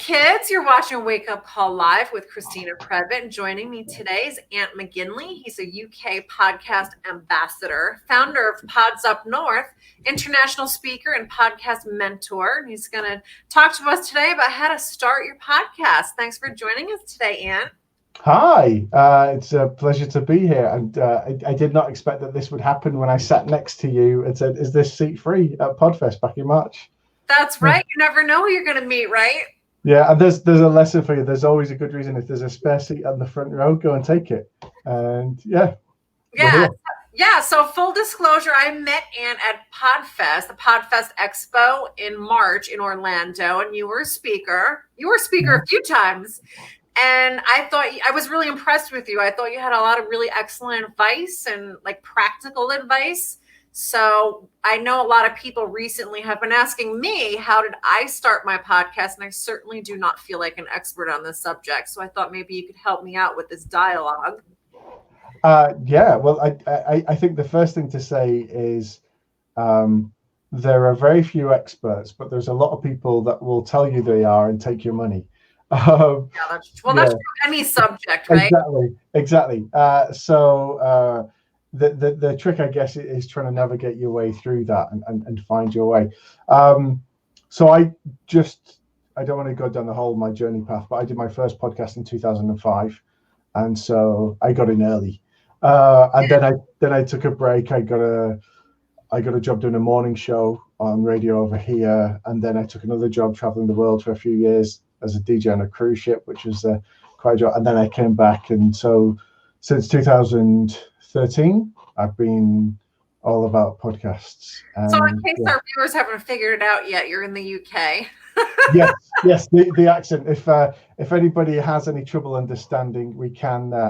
kids. You're watching Wake Up Call Live with Christina Prevett. And joining me today is Ant McGinley. He's a UK podcast ambassador, founder of Pods Up North, international speaker and podcast mentor. And he's going to talk to us today about how to start your podcast. Thanks for joining us today, Ant. Hi, it's a pleasure to be here. And I did not expect that this would happen when I sat next to you and said, is this seat free at Podfest back in March? That's right. You never know who you're going to meet, right? Yeah, and there's a lesson for you. There's always a good reason. If there's a spare seat on the front row, go and take it. And yeah. So full disclosure, I met Ant at Podfest, the Podfest Expo in March in Orlando, and you were a speaker. You were a speaker a few times. And I was really impressed with you. I thought you had a lot of really excellent advice and like practical advice. So I know a lot of people recently have been asking me, how did I start my podcast? And I certainly do not feel like an expert on this subject. So I thought maybe you could help me out with this dialogue. Well, I think the first thing to say is there are very few experts, but there's a lot of people that will tell you they are and take your money. That's true any subject, right? Exactly. The trick, I guess, is trying to navigate your way through that and find your way. So I don't want to go down the whole my journey path, but I did my first podcast in 2005, and so I got in early. Then I took a break. I got a job doing a morning show on radio over here, and then I took another job traveling the world for a few years as a DJ on a cruise ship, which was quite a job. And then I came back, and so since 2013, I've been all about podcasts. So in case our viewers haven't figured it out yet, you're in the UK. yes, the accent. If anybody has any trouble understanding, I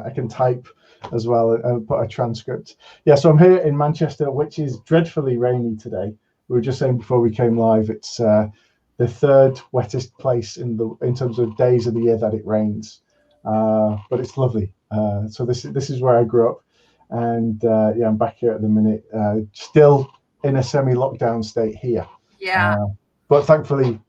can type as well and put a transcript. Yeah, so I'm here in Manchester, which is dreadfully rainy today. We were just saying before we came live, it's the third wettest place in terms of days of the year that it rains, but it's lovely. So this is where I grew up, and I'm back here at the minute, still in a semi-lockdown state here. But thankfully,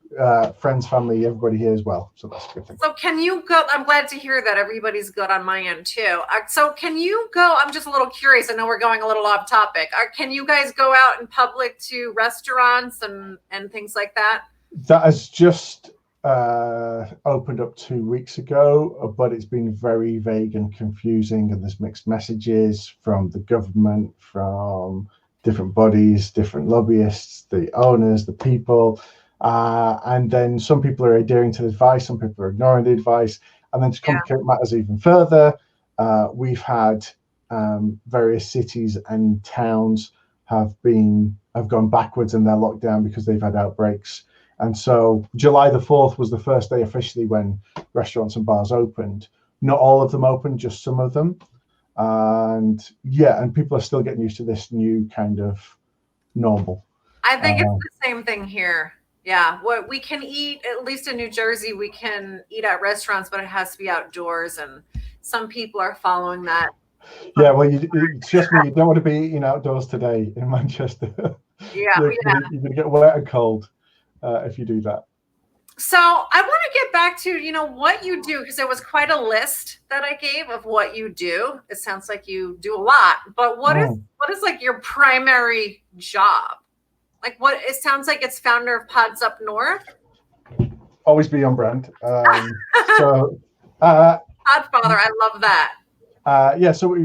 friends, family, everybody here as well. So that's a good thing. So can you go? I'm glad to hear that everybody's good on my end too. So can you go? I'm just a little curious. I know we're going a little off topic. Can you guys go out in public to restaurants and things like that? That has just opened up 2 weeks ago, but it's been very vague and confusing, and there's mixed messages from the government, from different bodies, different lobbyists, the owners, the people, and then some people are adhering to the advice, some people are ignoring the advice, and then to complicate matters even further, we've had various cities and towns have gone backwards in their lockdown because they've had outbreaks. And so July the 4th was the first day officially when restaurants and bars opened. Not all of them opened, just some of them. And people are still getting used to this new kind of normal. I think it's the same thing here. Yeah, what we can eat, at least in New Jersey, we can eat at restaurants, but it has to be outdoors. And some people are following that. Yeah, well, trust me, you don't want to be eating outdoors today in Manchester. You're going to get wet and cold. If you do that. So I want to get back to, what you do, because there was quite a list that I gave of what you do. It sounds like you do a lot, but what is like your primary job? Like it sounds like it's founder of Pods Up North. Always be on brand. Podfather, I love that. So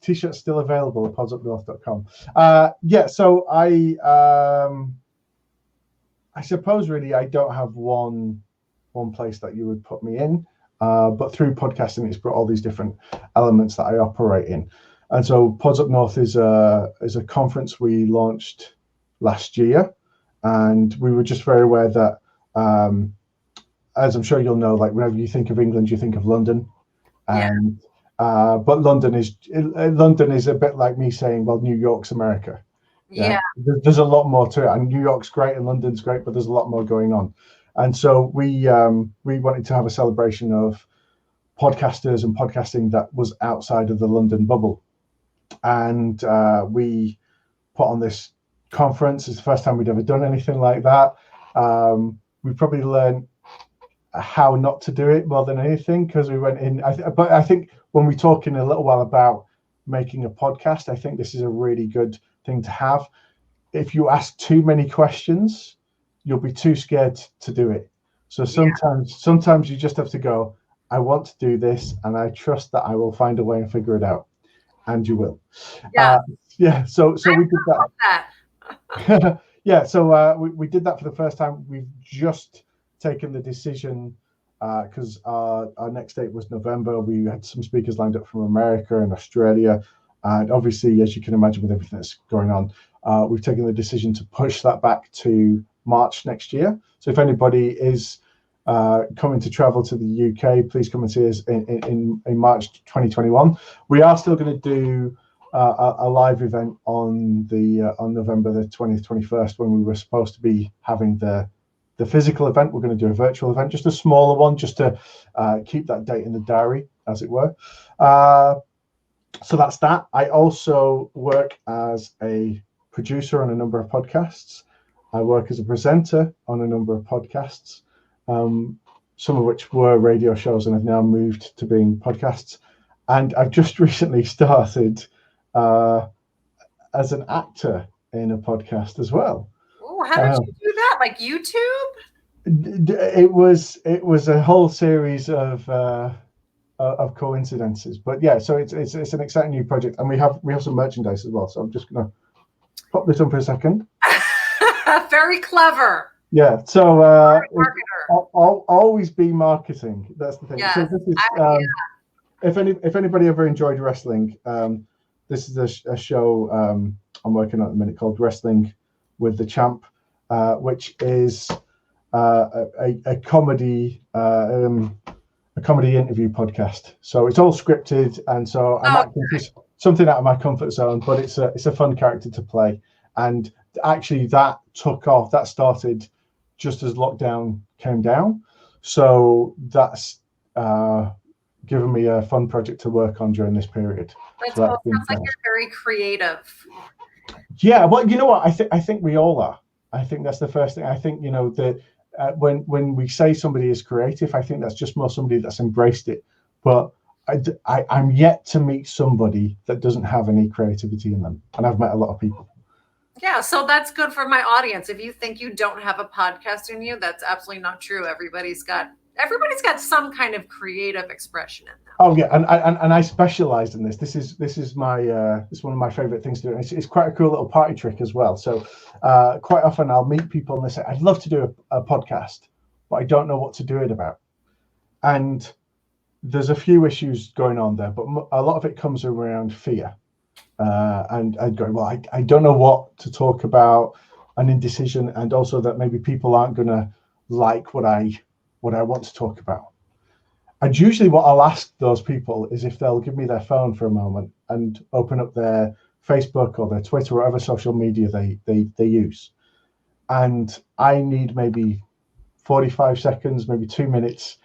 t-shirts still available at podsupnorth.com. So I suppose really I don't have one place that you would put me in, but through podcasting it's brought all these different elements that I operate in. And so Pods Up North is a conference we launched last year, and we were just very aware that, as I'm sure you'll know, like whenever you think of England, you think of London, and but London is a bit like me saying, well, New York's America. There's a lot more to it, and New York's great and London's great, but there's a lot more going on. And so we wanted to have a celebration of podcasters and podcasting that was outside of the London bubble, and we put on this conference. It's the first time we'd ever done anything like that. We probably learned how not to do it more than anything, because we went in. But I think when we talk in a little while about making a podcast, I think this is a really good thing to have. If you ask too many questions, you'll be too scared to do it. So sometimes you just have to go, I want to do this, and I trust that I will find a way and figure it out, and you will. So we did that. Yeah, so we did that for the first time. We've just taken the decision, because our next date was November. We had some speakers lined up from America and Australia, and obviously, as you can imagine, with everything that's going on, we've taken the decision to push that back to March next year. So if anybody is coming to travel to the UK, please come and see us in March 2021. We are still going to do a live event on November the 20th, 21st, when we were supposed to be having the physical event. We're going to do a virtual event, just a smaller one, just to keep that date in the diary, as it were. So that's that. I also work as a producer on a number of podcasts. I work as a presenter on a number of podcasts, some of which were radio shows and have now moved to being podcasts. And I've just recently started as an actor in a podcast as well. Oh, how did you do that? Like YouTube? It was a whole series of coincidences, but yeah. So it's an exciting new project, and we have some merchandise as well. So I'm just gonna pop this on for a second. Very clever. Yeah. So always be marketing. That's the thing. Yeah. So this is if anybody ever enjoyed wrestling, this is a show I'm working on at the minute called Wrestling with the Champ, which is a comedy interview podcast. So it's all scripted, and so I'm acting something out of my comfort zone, but it's a fun character to play. And actually, that took off. That started just as lockdown came down. So that's given me a fun project to work on during this period. That's cool. Sounds like you're very creative. Yeah, well, you know what? I think we all are. I think that's the first thing. I think, you know, that when we say somebody is creative, I think that's just more somebody that's embraced it. But I'm yet to meet somebody that doesn't have any creativity in them, and I've met a lot of people. Yeah, so that's good for my audience. If you think you don't have a podcast in you, that's absolutely not true. Everybody's got some kind of creative expression in them. Oh yeah, and I specialize in this. This is my it's one of my favorite things to do. It's quite a cool little party trick as well. So quite often I'll meet people and they say, I'd love to do a podcast, but I don't know what to do it about. And there's a few issues going on there, but a lot of it comes around fear. And I'd go, well, I don't know what to talk about, an indecision, and also that maybe people aren't going to like what I want to talk about. And usually what I'll ask those people is if they'll give me their phone for a moment and open up their Facebook or their Twitter, or whatever social media they use. And I need maybe 45 seconds, maybe 2 minutes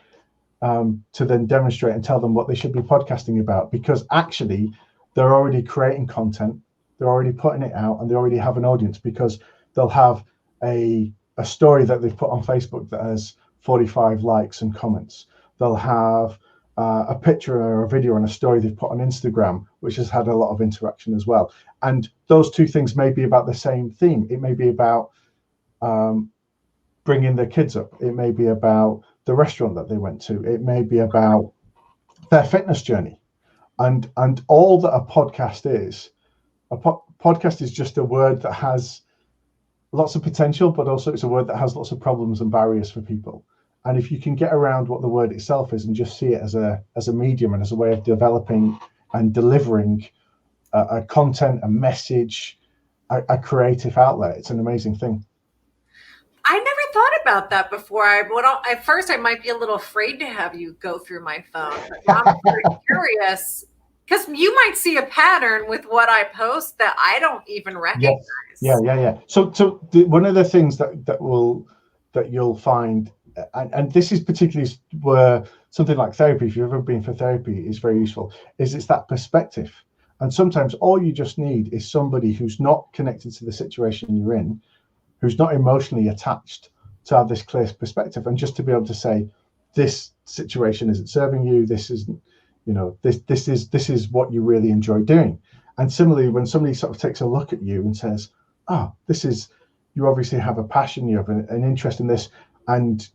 to then demonstrate and tell them what they should be podcasting about, because actually they're already creating content, they're already putting it out, and they already have an audience, because they'll have a story that they've put on Facebook that has 45 likes and comments. They'll have a picture or a video and a story they've put on Instagram, which has had a lot of interaction as well. And those two things may be about the same theme. It may be about bringing their kids up. It may be about the restaurant that they went to. It may be about their fitness journey. And all that a podcast is, podcast is just a word that has lots of potential, but also it's a word that has lots of problems and barriers for people. And if you can get around what the word itself is and just see it as a medium and as a way of developing and delivering a content, a message, a creative outlet, it's an amazing thing. I never thought about that before. At first, I might be a little afraid to have you go through my phone. But now I'm very curious, because you might see a pattern with what I post that I don't even recognize. Yeah. So one of the things that you'll find, and this is particularly where something like therapy, if you've ever been for therapy, is very useful, is it's that perspective. And sometimes all you just need is somebody who's not connected to the situation you're in, who's not emotionally attached, to have this clear perspective, and just to be able to say, this situation isn't serving you. This isn't, this is what you really enjoy doing. And similarly, when somebody sort of takes a look at you and says, oh, you obviously have a passion, you have an interest in this, and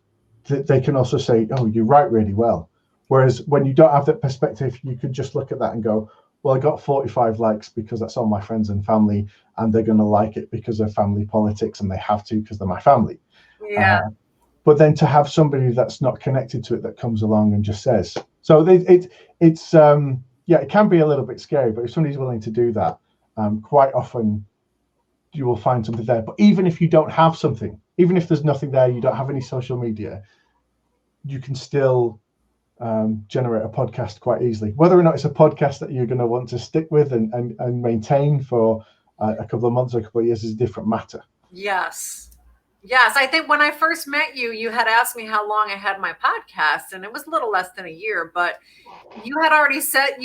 they can also say, oh, you write really well. Whereas when you don't have that perspective, you could just look at that and go, well, I got 45 likes because that's all my friends and family, and they're going to like it because of family politics, and they have to because they're my family. Yeah. But then to have somebody that's not connected to it that comes along and just says, so it's it can be a little bit scary, but if somebody's willing to do that, quite often you will find something there. But even if you don't have something, even if there's nothing there, you don't have any social media, you can still generate a podcast quite easily. Whether or not it's a podcast that you're going to want to stick with and maintain for a couple of months or a couple of years is a different matter. Yes. I think when I first met you, you had asked me how long I had my podcast, and it was a little less than a year, but you had already said,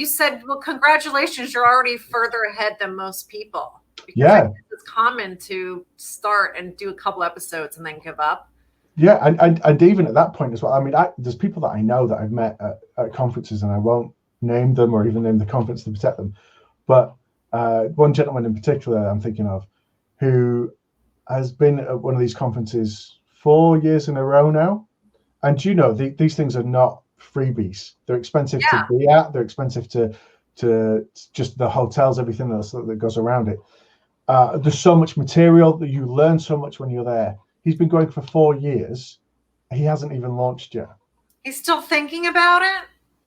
well, congratulations, you're already further ahead than most people. Because it's common to start and do a couple episodes and then give up. Yeah, and even at that point as well, I mean, there's people that I know that I've met at conferences, and I won't name them or even name the conference to protect them, but one gentleman in particular I'm thinking of who has been at one of these conferences 4 years in a row now. And these things are not freebies. They're expensive to be at. They're expensive to just the hotels, everything else that goes around it. There's so much material that you learn so much when you're there. He's been going for 4 years. He hasn't even launched yet. He's still thinking about it?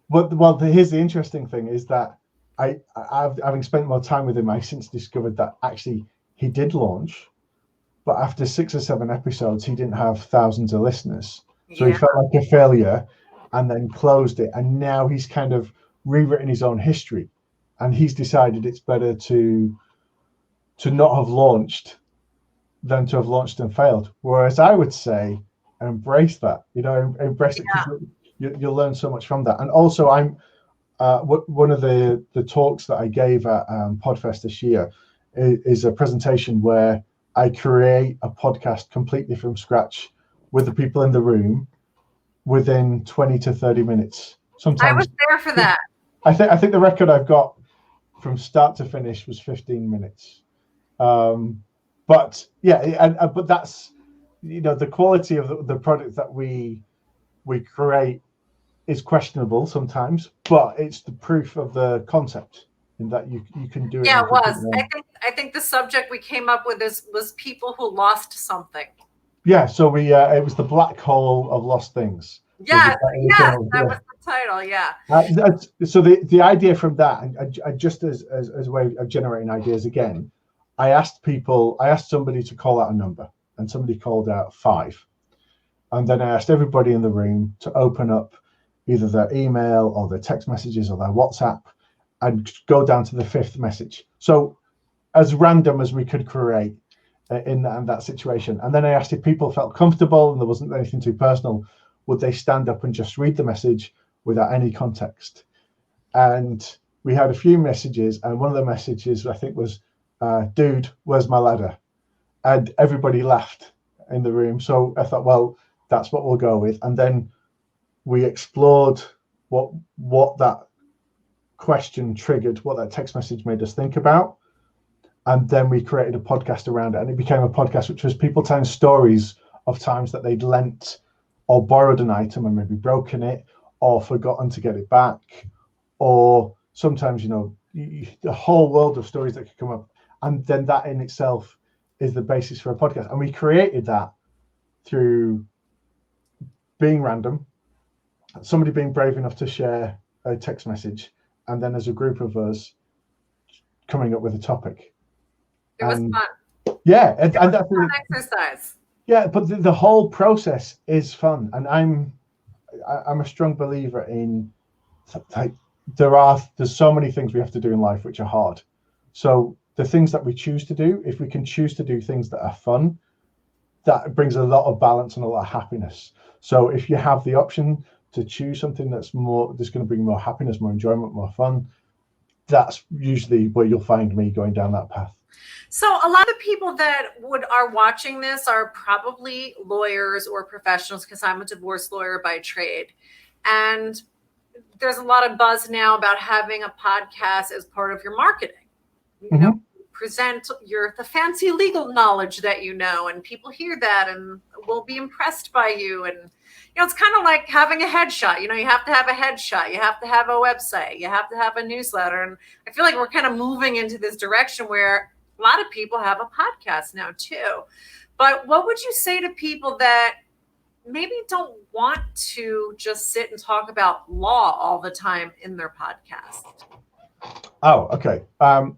Well, here's the interesting thing is that having spent more time with him, I since discovered that actually he did launch, but after 6 or 7 episodes, he didn't have thousands of listeners. So he felt like a failure and then closed it. And now he's kind of rewritten his own history. And he's decided it's better to not have launched than to have launched and failed. Whereas I would say, embrace that, embrace it, because you'll learn so much from that. And also I'm one of the talks that I gave at Podfest this year is a presentation where I create a podcast completely from scratch with the people in the room within 20 to 30 minutes. Sometimes I was there for that. I think the record I've got from start to finish was 15 minutes. But that's, the quality of the product that we create is questionable sometimes, but it's the proof of the concept in that you can do it. Yeah, it was. I think the subject we came up with was people who lost something. Yeah, so it was the black hole of lost things. Yeah, that was the title. Yeah. So the idea from that, and just as a way of generating ideas again, I asked somebody to call out a number, and somebody called out 5, and then I asked everybody in the room to open up either their email or their text messages or their WhatsApp and go down to the 5th message. So as random as we could create in that situation. And then I asked if people felt comfortable and there wasn't anything too personal, would they stand up and just read the message without any context? And we had a few messages, and one of the messages I think was, dude, where's my ladder? And everybody laughed in the room. So I thought, well, that's what we'll go with. And then we explored what that question triggered, what that text message made us think about. And then we created a podcast around it, and it became a podcast which was people telling stories of times that they'd lent or borrowed an item and maybe broken it or forgotten to get it back, or sometimes, the whole world of stories that could come up. And then that in itself is the basis for a podcast. And we created that through being random, somebody being brave enough to share a text message, and then as a group of us coming up with a topic. It was fun. Yeah, and that's a fun exercise. Yeah, but the whole process is fun, and I'm a strong believer in, like, there's so many things we have to do in life which are hard. So the things that we choose to do, if we can choose to do things that are fun, that brings a lot of balance and a lot of happiness. So if you have the option to choose something that's going to bring more happiness, more enjoyment, more fun, that's usually where you'll find me going down that path. So a lot of people that are watching this are probably lawyers or professionals, because I'm a divorce lawyer by trade. And there's a lot of buzz now about having a podcast as part of your marketing. You know, present the fancy legal knowledge that you know, and people hear that and will be impressed by you. And it's kind of like having a headshot. You have to have a headshot, you have to have a website, you have to have a newsletter. And I feel like we're kind of moving into this direction where a lot of people have a podcast now too. But what would you say to people that maybe don't want to just sit and talk about law all the time in their podcast? Oh, okay.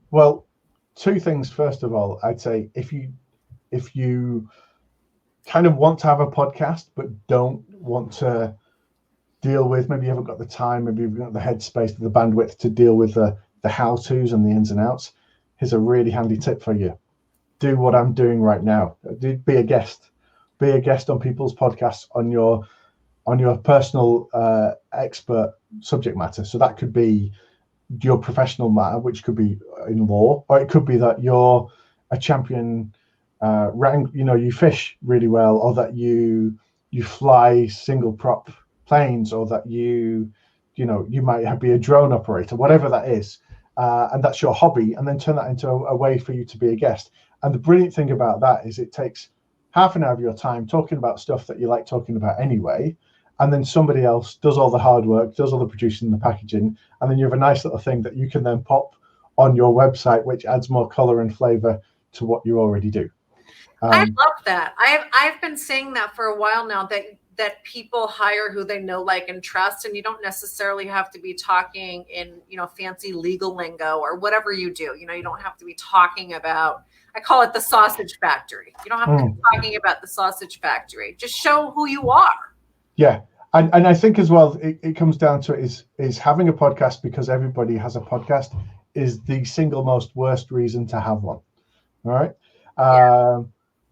Well, two things. First of all, I'd say if you kind of want to have a podcast but don't want to deal with, maybe you haven't got the time, maybe you've got the headspace, the bandwidth to deal with the how-tos and the ins and outs, here's a really handy tip for you. Do what I'm doing right now. Be a guest. Be a guest on people's podcasts on your personal expert subject matter. So that could be your professional matter, which could be in law, or it could be that you're a champion you fish really well, or that you fly single prop planes, or that you might be a drone operator, whatever that is, and that's your hobby, and then turn that into a way for you to be a guest. And the brilliant thing about that is it takes half an hour of your time talking about stuff that you like talking about anyway, and then somebody else does all the hard work, does all the producing and the packaging, and then you have a nice little thing that you can then pop on your website, which adds more color and flavor to what you already do. I love that. I've been saying that for a while now, that people hire who they know, like, and trust, and you don't necessarily have to be talking in fancy legal lingo or whatever you do. You don't have to be talking about, I call it the sausage factory. You don't have to be talking about the sausage factory. Just show who you are. Yeah. And I think as well, it comes down to it is having a podcast, because everybody has a podcast, is the single most worst reason to have one. All right. Yeah.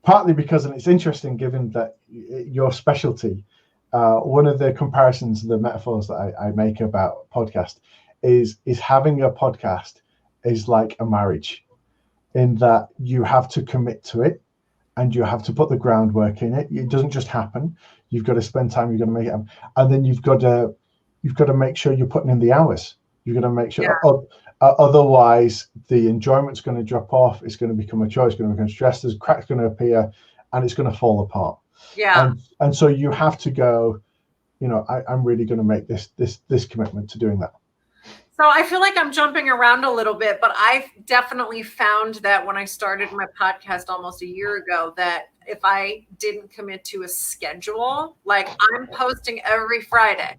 Partly because, and it's interesting given that your specialty, one of the comparisons, the metaphors that I make about podcast is having a podcast is like a marriage, in that you have to commit to it and you have to put the groundwork in it. It doesn't just happen. You've got to spend time, you've got to make it happen. And then you've got to make sure you're putting in the hours. You've got to make sure, otherwise the enjoyment's going to drop off. It's going to become a chore. It's going to become stressed. There's cracks going to appear, and it's going to fall apart. Yeah. And so you have to go, I'm really going to make this commitment to doing that. So I feel like I'm jumping around a little bit, but I've definitely found that when I started my podcast almost a year ago, that if I didn't commit to a schedule, like I'm posting every Friday,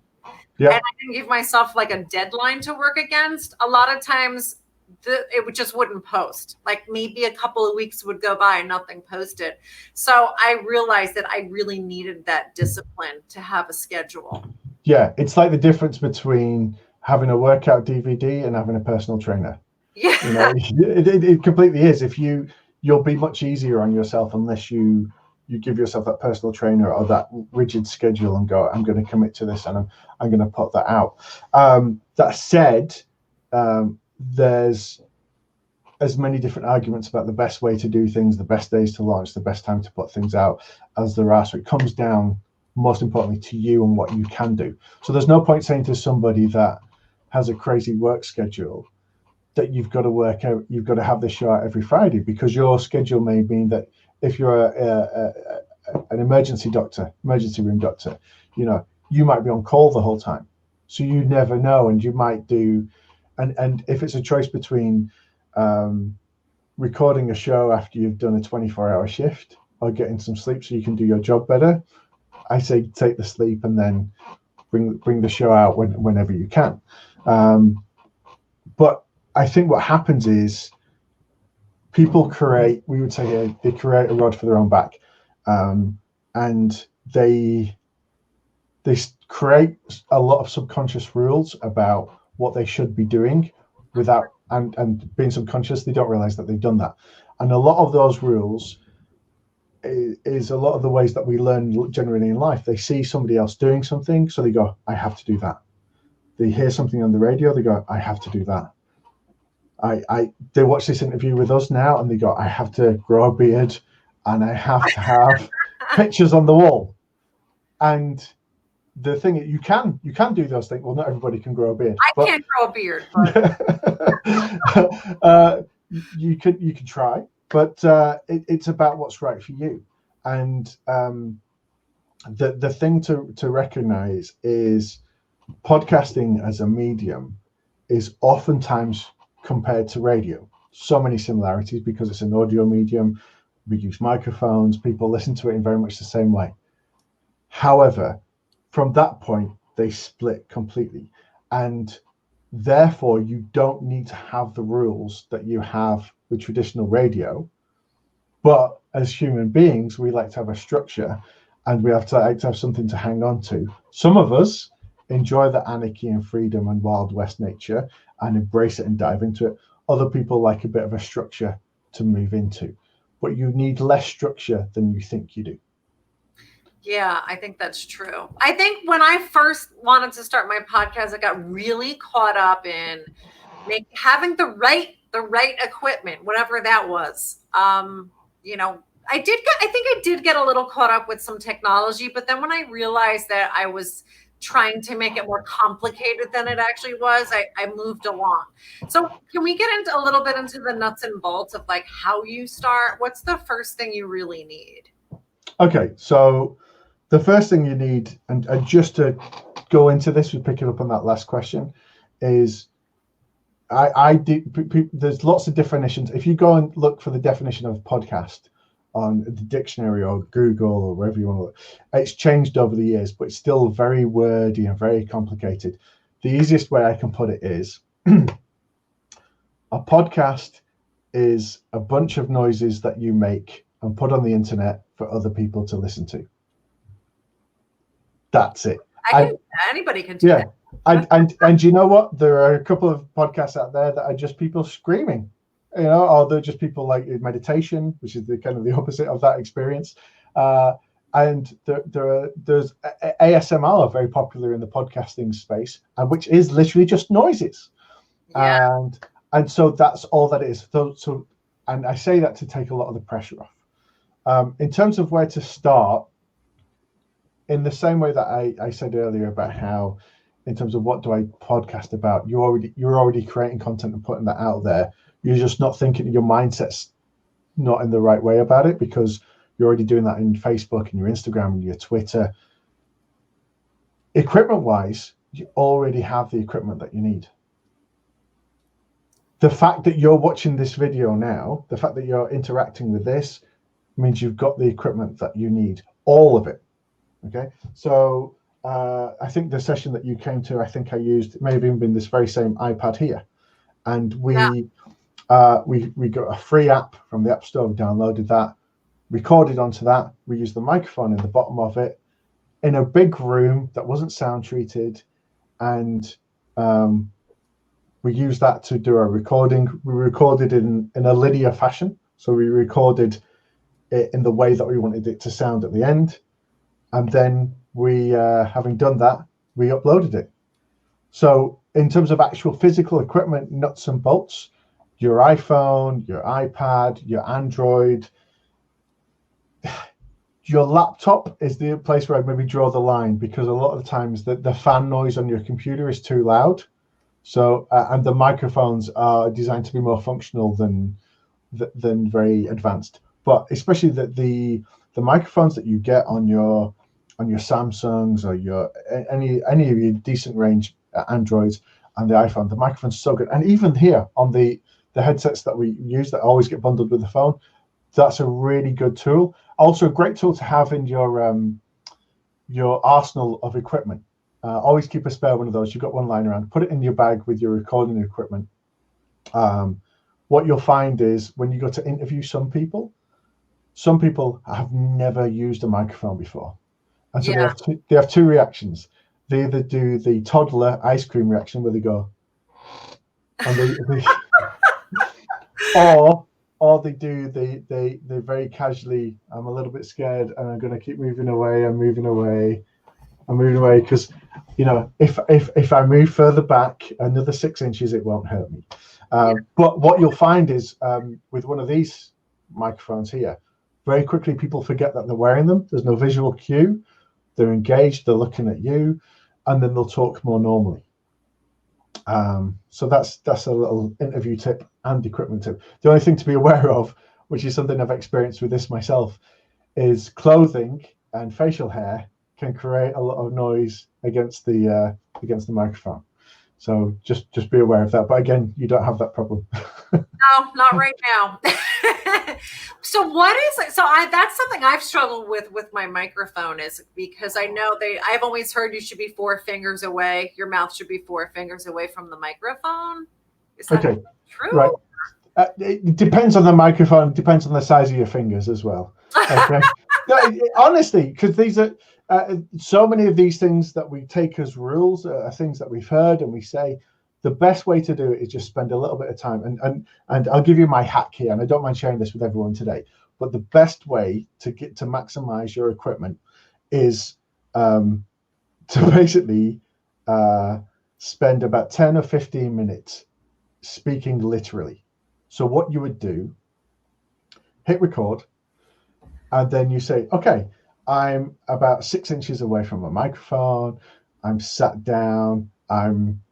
and I didn't give myself like a deadline to work against, a lot of times it just wouldn't post. Like maybe a couple of weeks would go by and nothing posted. So I realized that I really needed that discipline to have a schedule. Yeah, it's like the difference between having a workout DVD and having a personal trainer. Yeah. It completely is. If you'll be much easier on yourself unless you give yourself that personal trainer or that rigid schedule and go, I'm going to commit to this and I'm going to put that out. That said, there's as many different arguments about the best way to do things, the best days to launch, the best time to put things out as there are. So it comes down, most importantly, to you and what you can do. So there's no point saying to somebody that has a crazy work schedule that you've got to work out, you've got to have this show out every Friday, because your schedule may mean that if you're an emergency room doctor, you might be on call the whole time. So you never know, and you might do, and if it's a choice between recording a show after you've done a 24-hour shift or getting some sleep so you can do your job better, I say take the sleep and then bring the show out whenever you can. But I think what happens is people create, we would say they create a rod for their own back, and they create a lot of subconscious rules about what they should be doing without, and being subconscious, they don't realize that they've done that. And a lot of those rules is a lot of the ways that we learn generally in life. They see somebody else doing something, so they go, I have to do that. They hear something on the radio, they go, I have to do that. they watch this interview with us now and they go, I have to grow a beard and I have to have pictures on the wall. And the thing is, you can do those things. Well, not everybody can grow a beard. I can't grow a beard, but you can try. But it's about what's right for you. And the thing to recognize is podcasting as a medium is oftentimes compared to radio. So many similarities because it's an audio medium. We use microphones. People listen to it in very much the same way. However, from that point, they split completely. And therefore, you don't need to have the rules that you have with traditional radio. But as human beings, we like to have a structure and we like to have something to hang on to. Some of us enjoy the anarchy and freedom and Wild West nature and embrace it and dive into it. Other people like a bit of a structure to move into. But you need less structure than you think you do. Yeah, I think that's true. I think when I first wanted to start my podcast, I got really caught up in having the right equipment, whatever that was. You know, I think I did get a little caught up with some technology, but then when I realized that I was trying to make it more complicated than it actually was, I moved along. So can we get into a little bit into the nuts and bolts of like how you start? What's the first thing you really need? Okay, so the first thing you need, and just to go into this, we're picking up on that last question, is there's lots of definitions. If you go and look for the definition of podcast on the dictionary or Google or wherever you want to look, it's changed over the years, but it's still very wordy and very complicated. The easiest way I can put it is a podcast is a bunch of noises that you make and put on the internet for other people to listen to. That's it. Anybody can do that. And you know what? There are a couple of podcasts out there that are just people screaming, you know, or they're just people like meditation, which is the kind of the opposite of that experience. And there's ASMR, very popular in the podcasting space, and which is literally just noises. Yeah. And so that's all that is. So and I say that to take a lot of the pressure off. In terms of where to start, in the same way that I said earlier about how, in terms of what do I podcast about, you're already creating content and putting that out there. You're just not thinking, your mindset's not in the right way about it because you're already doing that in Facebook and your Instagram and your Twitter. Equipment-wise, you already have the equipment that you need. The fact that you're watching this video now, the fact that you're interacting with this, means you've got the equipment that you need, all of it. Okay, so I think the session that you came to, I think I used, it may have even been this very same iPad here, and we got a free app from the App Store. We downloaded that, recorded onto that. We used the microphone in the bottom of it in a big room that wasn't sound treated, and we used that to do our recording. We recorded in a linear fashion, so we recorded it in the way that we wanted it to sound at the end. And then we, having done that, we uploaded it. So in terms of actual physical equipment, nuts and bolts, your iPhone, your iPad, your Android, your laptop is the place where I'd maybe draw the line, because a lot of the times the fan noise on your computer is too loud. So, and the microphones are designed to be more functional than very advanced. But especially the microphones that you get on your Samsungs or your any of your decent range Androids and the iPhone, the microphone's so good. And even here on the headsets that we use that always get bundled with the phone, that's a really good tool. Also a great tool to have in your arsenal of equipment. Always keep a spare one of those. You've got one lying around. Put it in your bag with your recording equipment. What you'll find is when you go to interview some people have never used a microphone before. And so they have two reactions. They either do the toddler ice cream reaction where they go, and or they do they very casually, I'm a little bit scared and I'm going to keep moving away. I'm moving away because if I move further back another 6 inches, it won't hurt me. But what you'll find is with one of these microphones here, very quickly people forget that they're wearing them. There's no visual cue. They're engaged. They're looking at you, and then they'll talk more normally. So that's a little interview tip and equipment tip. The only thing to be aware of, which is something I've experienced with this myself, is clothing and facial hair can create a lot of noise against the microphone. So just be aware of that. But again, you don't have that problem. No, not right now. So what is it? So that's something I've struggled with my microphone, is because I know I've always heard you should be 4 fingers away. Your mouth should be 4 fingers away from the microphone. Is that true? Right. It depends on the microphone. It depends on the size of your fingers as well. Okay. No, honestly, because these are so many of these things that we take as rules are things that we've heard and we say. The best way to do it is just spend a little bit of time, and I'll give you my hack here, and I don't mind sharing this with everyone today. But the best way to maximize your equipment is to basically spend about 10 or 15 minutes speaking literally. So what you would do, hit record, and then you say, okay, I'm about 6 inches away from a microphone. I'm sat down. I'm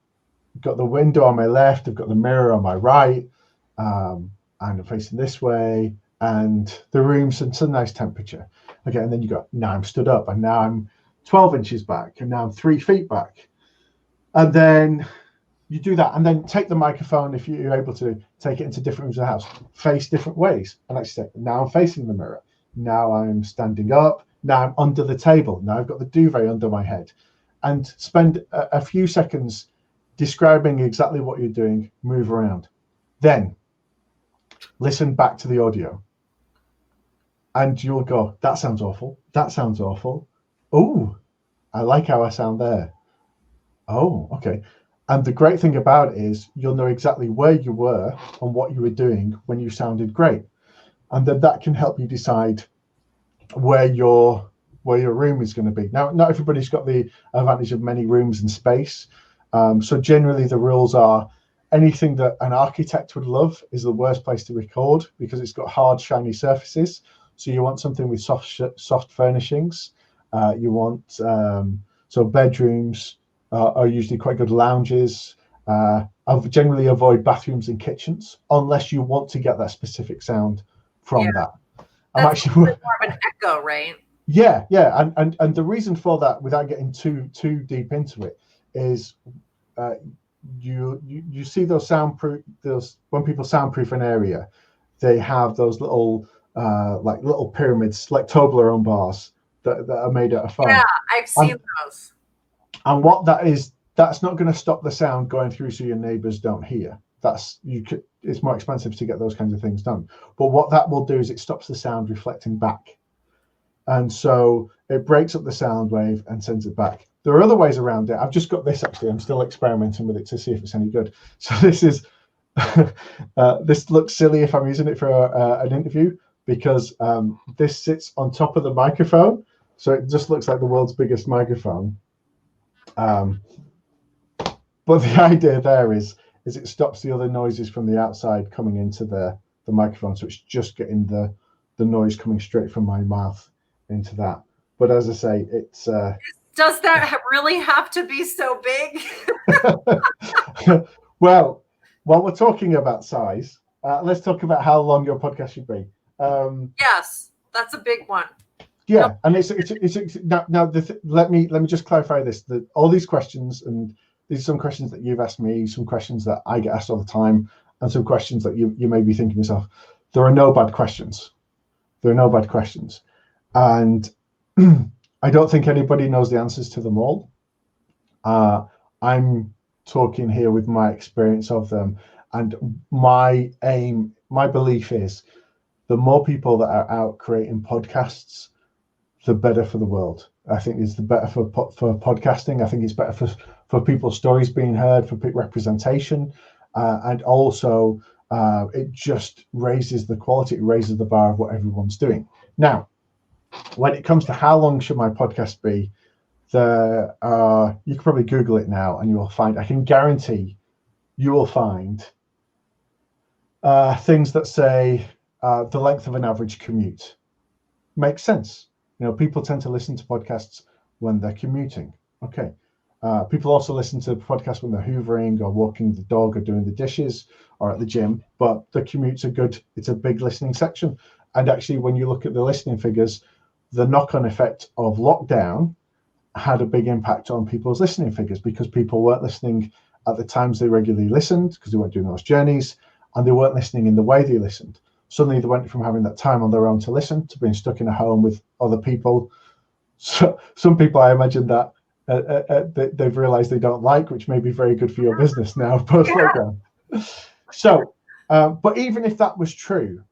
got the window on my left. I've got the mirror on my right. And I'm facing this way. And the room's in some nice temperature. Okay, and then you go, now I'm stood up, and now I'm 12 inches back, and now I'm 3 feet back. And then you do that, and then take the microphone, if you're able to, take it into different rooms of the house, face different ways. And actually say, now I'm facing the mirror. Now I'm standing up. Now I'm under the table. Now I've got the duvet under my head. And spend a few seconds describing exactly what you're doing, move around. Then listen back to the audio. And you'll go, that sounds awful. That sounds awful. Oh, I like how I sound there. Oh, okay. And the great thing about it is you'll know exactly where you were and what you were doing when you sounded great. And then that can help you decide where your room is going to be. Now, not everybody's got the advantage of many rooms and space. So generally the rules are anything that an architect would love is the worst place to record because it's got hard, shiny surfaces. So you want something with soft furnishings. You want, so bedrooms are usually quite good. Lounges. I'll generally avoid bathrooms and kitchens unless you want to get that specific sound from that. That's more of an echo, right? Yeah. And the reason for that, without getting too deep into it, is you see those soundproof, when people soundproof an area, they have those little like little pyramids, like Toblerone bars that are made out of foam. Yeah, I've seen those. And what that is, that's not going to stop the sound going through so your neighbors don't hear. It's more expensive to get those kinds of things done. But what that will do is it stops the sound reflecting back. And so it breaks up the sound wave and sends it back. There are other ways around it. I've just got this, actually. I'm still experimenting with it to see if it's any good. So this is, this looks silly if I'm using it for an interview because this sits on top of the microphone. So it just looks like the world's biggest microphone. But the idea there is it stops the other noises from the outside coming into the microphone. So it's just getting the noise coming straight from my mouth into that. But as I say, it's... Does that really have to be so big? Well, while we're talking about size, let's talk about how long your podcast should be. Yes, that's a big one. Yeah, and it's now. Let me just clarify this: that all these questions, and these are some questions that you've asked me, some questions that I get asked all the time, and some questions that you may be thinking yourself. There are no bad questions. There are no bad questions, and I don't think anybody knows the answers to them all. I'm talking here with my experience of them, and my belief is the more people that are out creating podcasts, the better for the world. I think it's the better for podcasting. I think it's better for people's stories being heard, for representation, and also it just raises the quality, it raises the bar of what everyone's doing. Now, when it comes to how long should my podcast be, There are, you can probably Google it now and you will find, I can guarantee you will find things that say the length of an average commute. Makes sense. People tend to listen to podcasts when they're commuting. Okay. People also listen to podcasts when they're hoovering or walking the dog or doing the dishes or at the gym, but the commutes are good. It's a big listening section. And actually, when you look at the listening figures, the knock-on effect of lockdown had a big impact on people's listening figures because people weren't listening at the times they regularly listened because they weren't doing those journeys, and they weren't listening in the way they listened. Suddenly they went from having that time on their own to listen to being stuck in a home with other people. So some people, I imagine that they've realized they don't like, which may be very good for your business now post lockdown. So, but even if that was true,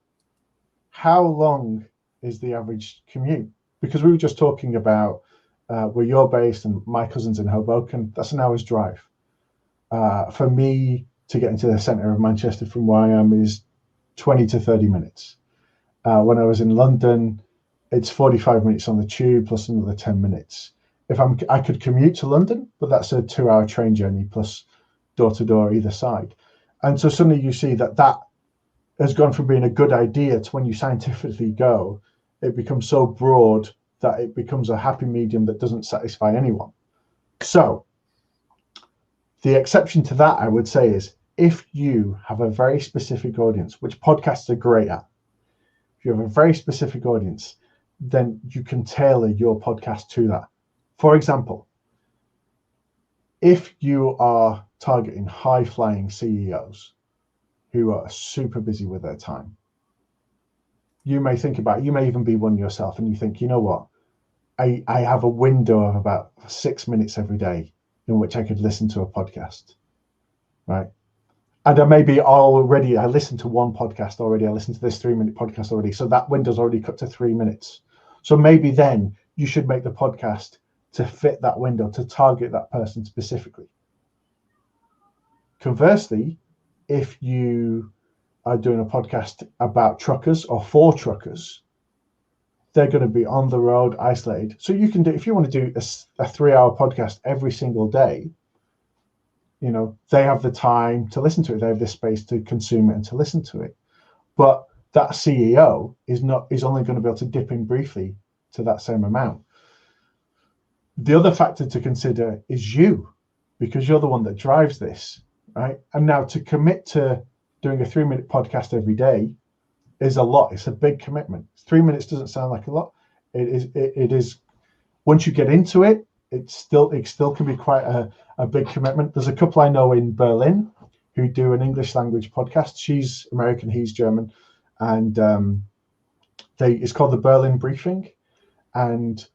how long is the average commute? Because we were just talking about where you're based, and my cousin's in Hoboken. That's an hour's drive. For me to get into the centre of Manchester from where I am is 20 to 30 minutes. When I was in London, it's 45 minutes on the tube plus another 10 minutes. I could commute to London, but that's a 2-hour train journey plus door to door either side. And so suddenly you see that has gone from being a good idea to, when you scientifically go, it becomes so broad that it becomes a happy medium that doesn't satisfy anyone. So the exception to that, I would say, is if you have a very specific audience, which podcasts are great at. If you have a very specific audience, then you can tailor your podcast to that. For example, if you are targeting high-flying CEOs who are super busy with their time, you may even be one yourself, and you think, you know what, I have a window of about 6 minutes every day in which I could listen to a podcast, right? And I listened to one podcast already. I listened to this 3-minute podcast already. So that window's already cut to 3 minutes. So maybe then you should make the podcast to fit that window, to target that person specifically. Conversely, if you are doing a podcast about truckers or for truckers, they're going to be on the road, isolated. So you can do, if you want to do a 3-hour podcast every single day, they have the time to listen to it. They have the space to consume it and to listen to it. But that CEO is only going to be able to dip in briefly to that same amount. The other factor to consider is you, because you're the one that drives this, right? And now to commit to doing a 3-minute podcast every day is a lot. It's a big commitment. 3 minutes doesn't sound like a lot. It is. Once you get into it, it still can be quite a big commitment. There's a couple I know in Berlin who do an English language podcast. She's American, he's German, and it's called the Berlin Briefing. And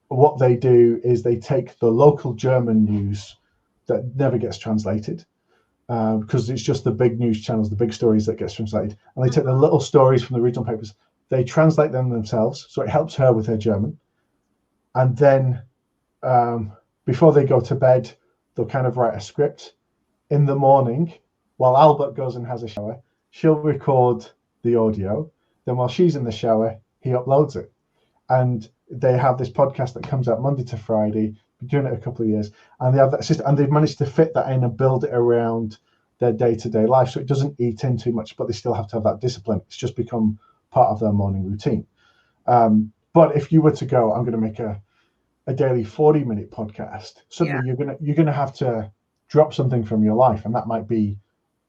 what they do is they take the local German news that never gets translated, because it's just the big news channels, the big stories that gets translated, and they take the little stories from the regional papers, they translate them themselves, so it helps her with her German. And then before they go to bed, they'll kind of write a script. In the morning, while Albert goes and has a shower, she'll record the audio. Then while she's in the shower, he uploads it. And they have this podcast that comes out Monday to Friday, been doing it a couple of years, and they have that system, and they've managed to fit that in and build it around their day-to-day life, so it doesn't eat in too much, but they still have to have that discipline. It's just become part of their morning routine. But if you were to go, I'm going to make a daily 40-minute podcast, suddenly you're gonna have to drop something from your life, and that might be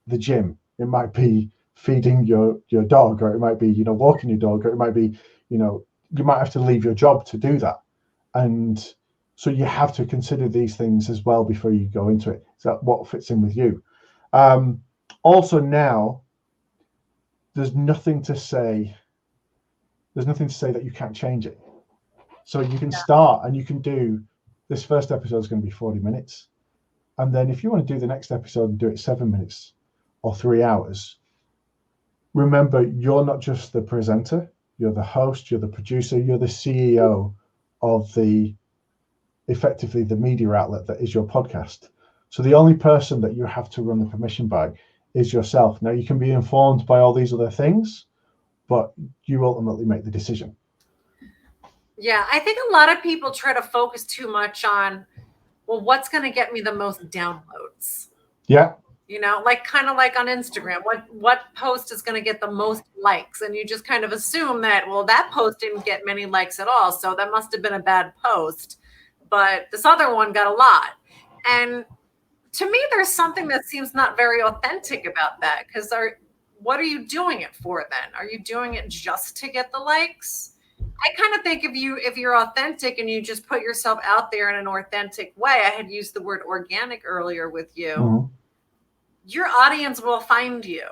the gym, it might be feeding your dog, or it might be walking your dog, or it might be you might have to leave your job to do that. And so you have to consider these things as well before you go into it. Is that what fits in with you? Also, now there's nothing to say that you can't change it. So you can start, and you can do, this first episode is going to be 40 minutes. And then if you want to do the next episode and do it 7 minutes or 3 hours, remember, you're not just the presenter, you're the host, you're the producer, you're the CEO of effectively the media outlet that is your podcast. So the only person that you have to run the permission by is yourself. Now, you can be informed by all these other things, but you ultimately make the decision. Yeah, I think a lot of people try to focus too much on, well, what's going to get me the most downloads? Yeah. You know, like kind of like on Instagram, what post is going to get the most likes? And you just kind of assume that, well, that post didn't get many likes at all, so that must have been a bad post. But this other one got a lot. And to me, there's something that seems not very authentic about that. Because what are you doing it for then? Are you doing it just to get the likes? I kind of think if you're authentic and you just put yourself out there in an authentic way, I had used the word organic earlier with you. Mm-hmm. Your audience will find you.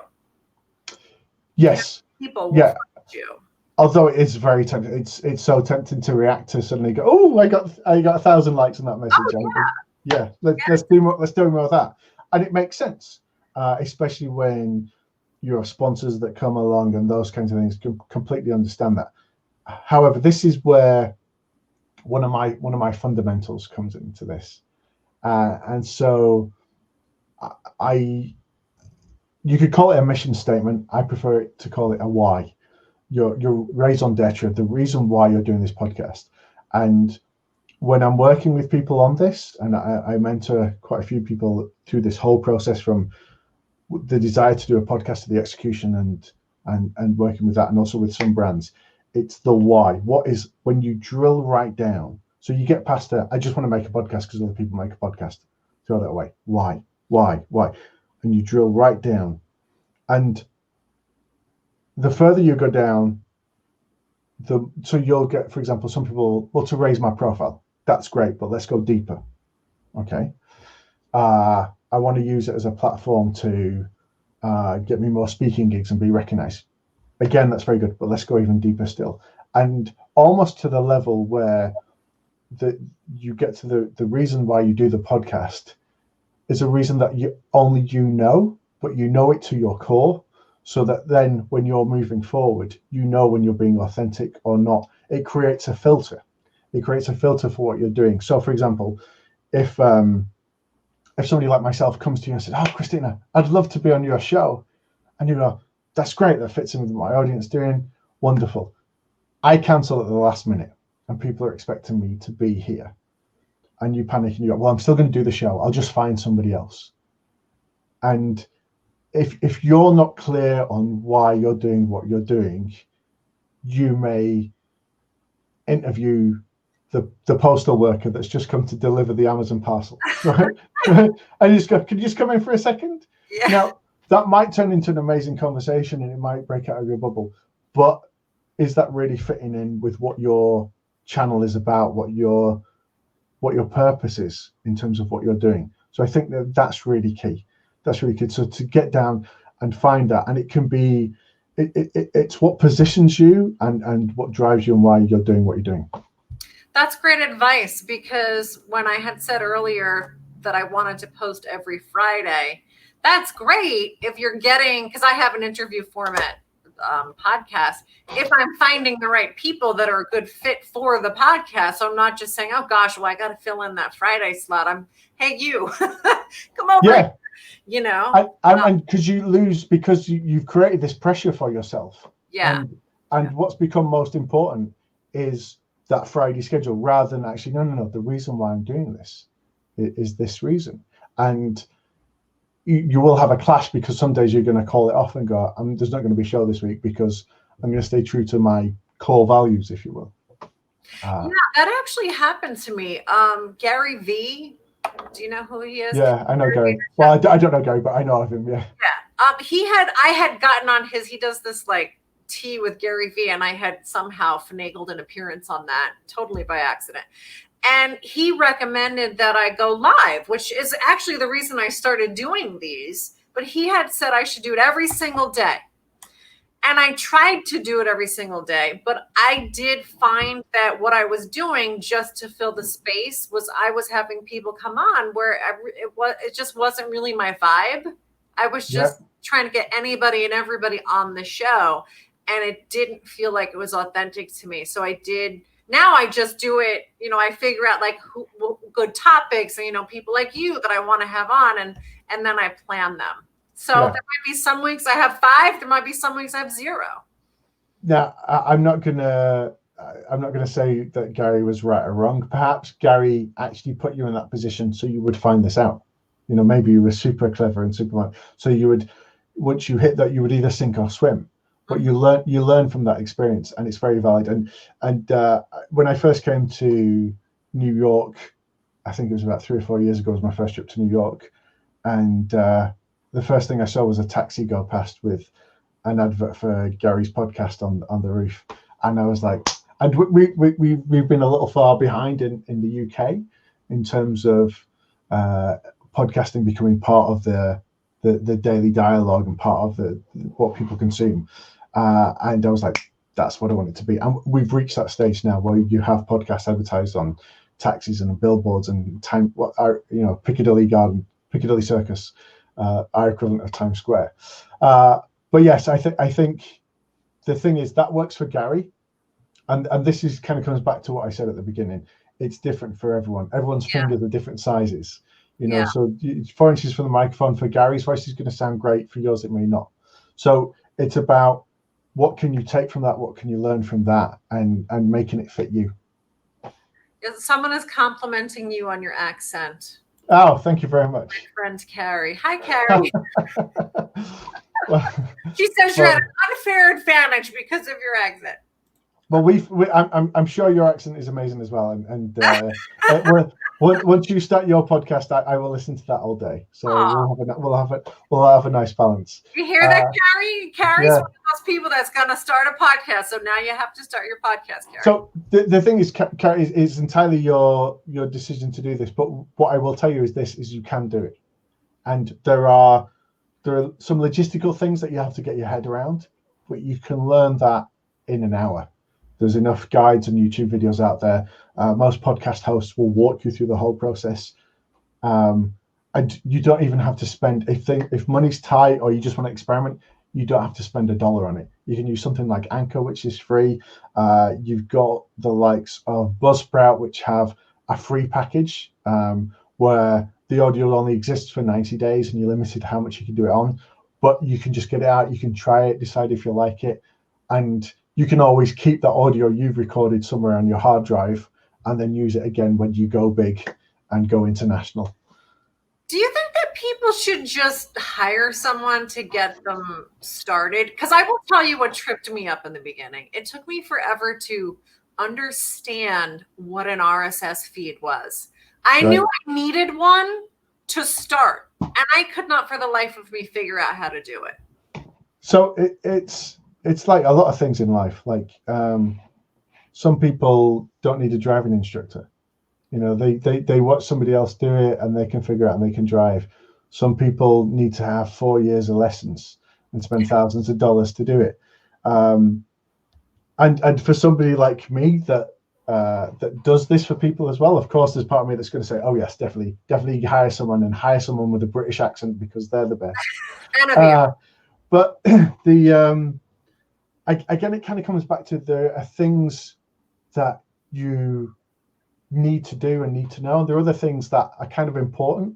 Yes. People will find you. Although it is very tempting, it's so tempting to react to suddenly go, oh, I got 1,000 likes on that message. Oh, yeah, let's do more of that, and it makes sense, especially when you have sponsors that come along and those kinds of things. Completely understand that. However, this is where one of my fundamentals comes into this, and so you could call it a mission statement. I prefer to call it a why. Your raison d'etre, the reason why you're doing this podcast. And when I'm working with people on this, and I mentor quite a few people through this whole process, from the desire to do a podcast to the execution and working with that, and also with some brands, it's the why. What is, when you drill right down, so you get past I just want to make a podcast because other people make a podcast, throw that away. Why? And you drill right down. And the further you go down, so you'll get, for example, some people, well, to raise my profile, that's great, but let's go deeper. Okay. I want to use it as a platform to get me more speaking gigs and be recognized. Again, that's very good, but let's go even deeper still. And almost to the level where you get to the reason why you do the podcast is a reason that only you know, but you know it to your core. So that then when you're moving forward, you know when you're being authentic or not. It creates a filter. It creates a filter for what you're doing. So, for example, if somebody like myself comes to you and says, "Oh, Christina, I'd love to be on your show," and you go, "That's great. That fits in with what my audience doing. Wonderful." I cancel at the last minute, and people are expecting me to be here, and you panic and you go, "Well, I'm still going to do the show. I'll just find somebody else." And if you're not clear on why you're doing what you're doing, you may interview the postal worker that's just come to deliver the Amazon parcel, right? And you just go, "Can you just come in for a second?" Yeah. Now, that might turn into an amazing conversation and it might break out of your bubble, but is that really fitting in with what your channel is about, what your purpose is in terms of what you're doing? So I think that's really key. That's really good. So to get down and find that, and it can be, it's what positions you and what drives you and why you're doing what you're doing. That's great advice, because when I had said earlier that I wanted to post every Friday, that's great if you're getting, because I have an interview format podcast, if I'm finding the right people that are a good fit for the podcast. So I'm not just saying, oh gosh, well, I got to fill in that Friday slot. Hey, you come over. Yeah. You know, and because you lose, because you've created this pressure for yourself. Yeah. And what's become most important is that Friday schedule, rather than actually, no, the reason why I'm doing this is this reason. And you will have a clash, because some days you're going to call it off and go, there's not going to be a show this week because I'm going to stay true to my core values, if you will. Yeah, that actually happened to me. Gary V. Do you know who he is? Yeah, I know Gary. Well, I don't know Gary, but I know of him. Yeah. Yeah. I had gotten on he does this like tea with Gary V, and I had somehow finagled an appearance on that totally by accident. And he recommended that I go live, which is actually the reason I started doing these. But he had said I should do it every single day. And I tried to do it every single day, but I did find that what I was doing just to fill the space was I was having people come on where it just wasn't really my vibe. I was just trying to get anybody and everybody on the show, and it didn't feel like it was authentic to me. So now I just do it, I figure out like good topics and, people like you that I want to have on, and then I plan them. So there might be some weeks I have 5. There might be some weeks I have 0. Now, I'm not going to I'm not going to say that Gary was right or wrong. Perhaps Gary actually put you in that position so you would find this out. You know, maybe you were super clever and super, so you would, once you hit that, you would either sink or swim. But you learn from that experience, and it's very valid. And when I first came to New York, I think it was about 3 or 4 years ago, was my first trip to New York, and the first thing I saw was a taxi go past with an advert for Gary's podcast on the roof, and I was like, and we've been a little far behind in the UK in terms of podcasting becoming part of the daily dialogue and part of what people consume. And I was like, that's what I want it to be. And we've reached that stage now where you have podcasts advertised on taxis and billboards and Piccadilly Circus, our equivalent of Times Square. But yes, I think the thing is that works for Gary, and this is kind of comes back to what I said at the beginning. It's different for everyone. Everyone's fingers are different sizes, you know. So, for instance, for the microphone, for Gary's voice is going to sound great. For yours, it may not. So it's about what can you take from that, what can you learn from that, and making it fit you. Someone is complimenting you on your accent. Oh, thank you very much. My friend Carrie. Hi, Carrie. She says you're at an unfair advantage because of your accent. Well, I'm sure your accent is amazing as well, and once you start your podcast, I will listen to that all day. So we'll have a nice balance. You hear that, Carrie? Carrie's one of those people that's gonna start a podcast. So now you have to start your podcast, Carrie. So the thing is, Carrie, is entirely your decision to do this. But what I will tell you is you can do it, and there are some logistical things that you have to get your head around, but you can learn that in an hour. There's enough guides and YouTube videos out there. Most podcast hosts will walk you through the whole process. And you don't even have to spend, if money's tight or you just want to experiment, you don't have to spend $1 on it. You can use something like Anchor, which is free. You've got the likes of Buzzsprout, which have a free package where the audio only exists for 90 days and you're limited how much you can do it on. But you can just get it out, you can try it, decide if you like it, and you can always keep that audio you've recorded somewhere on your hard drive and then use it again when you go big and go international. Do you think that people should just hire someone to get them started? Because I will tell you what tripped me up in the beginning. It took me forever to understand what an RSS feed was. I knew I needed one to start, and I could not for the life of me figure out how to do it. So it's like a lot of things in life. Like some people don't need a driving instructor. You know, they watch somebody else do it and they can figure out and they can drive. Some people need to have 4 years of lessons and spend thousands of dollars to do it. And for somebody like me that does this for people as well, of course, there's part of me that's going to say, oh yes, definitely hire someone with a British accent because they're the best. But again, it kind of comes back to there are things that you need to do and need to know. And there are other things that are kind of important,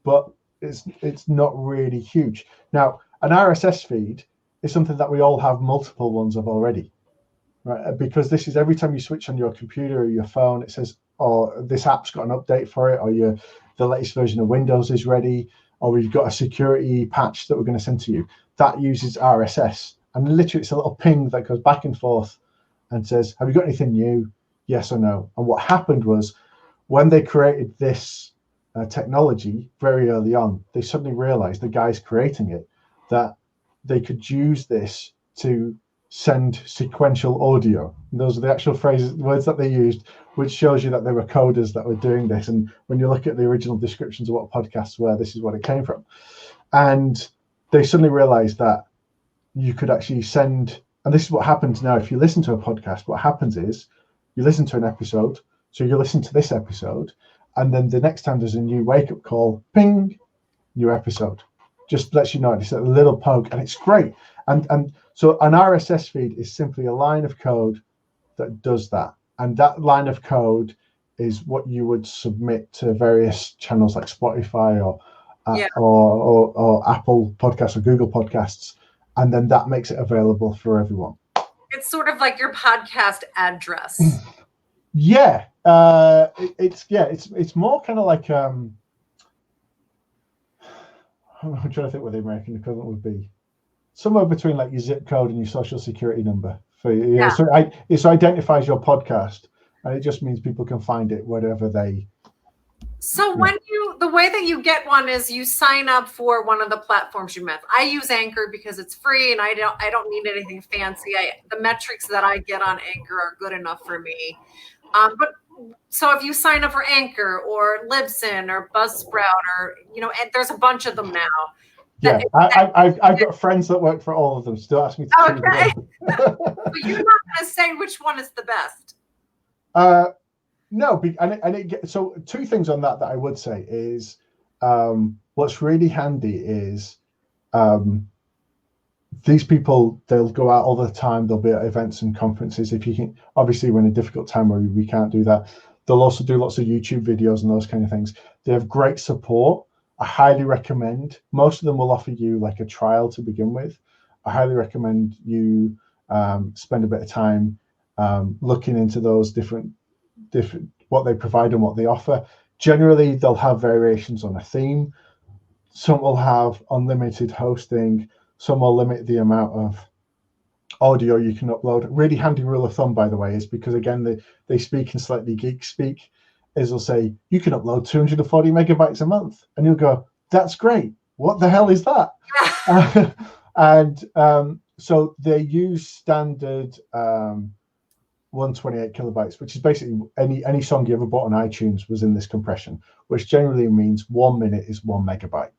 but it's not really huge. Now, an RSS feed is something that we all have multiple ones of already, right? Because this is every time you switch on your computer or your phone, it says, oh, this app's got an update for it, or the latest version of Windows is ready, or we've got a security patch that we're going to send to you. That uses RSS. And literally, it's a little ping that goes back and forth and says, have you got anything new? Yes or no. And what happened was when they created this technology very early on, they suddenly realized, the guys creating it, that they could use this to send sequential audio. And those are the actual words that they used, which shows you that there were coders that were doing this. And when you look at the original descriptions of what podcasts were, this is what it came from. And they suddenly realized that you could actually send, and this is what happens now. If you listen to a podcast, what happens is you listen to an episode. So you listen to this episode, and then the next time there's a new wake-up call, ping, new episode. Just lets you know, it's a little poke, and it's great. And so an RSS feed is simply a line of code that does that. And that line of code is what you would submit to various channels like Spotify or Apple Podcasts or Google Podcasts. And then that makes it available for everyone. It's sort of like your podcast address. Yeah, it's more kind of like I'm trying to think what the American equivalent would be. Somewhere between like your zip code and your social security number for you. Yeah. So it identifies your podcast, and it just means people can find it wherever they. So when the way that you get one is you sign up for one of the platforms you met. I use Anchor because it's free and I don't need anything fancy. The metrics that I get on Anchor are good enough for me. But so if you sign up for Anchor or Libsyn or Buzzsprout or and there's a bunch of them now. Yeah, I've got friends that work for all of them. Still ask me to choose one. But you're not going to say which one is the best. No, so two things on that I would say is what's really handy is these people, they'll go out all the time. They'll be at events and conferences. If you can, obviously we're in a difficult time where we can't do that. They'll also do lots of YouTube videos and those kind of things. They have great support. I highly recommend. Most of them will offer you like a trial to begin with. I highly recommend you spend a bit of time looking into those different what they provide and what they offer. Generally, they'll have variations on a theme. Some will have unlimited hosting. Some will limit the amount of audio you can upload. Really handy rule of thumb, by the way, is because again they speak in slightly geek speak. Is they'll say you can upload 240 megabytes a month, and you'll go, "That's great. What the hell is that?" So they use standard 128 kilobytes, which is basically any song you ever bought on iTunes was in this compression, which generally means 1 minute is 1 megabyte.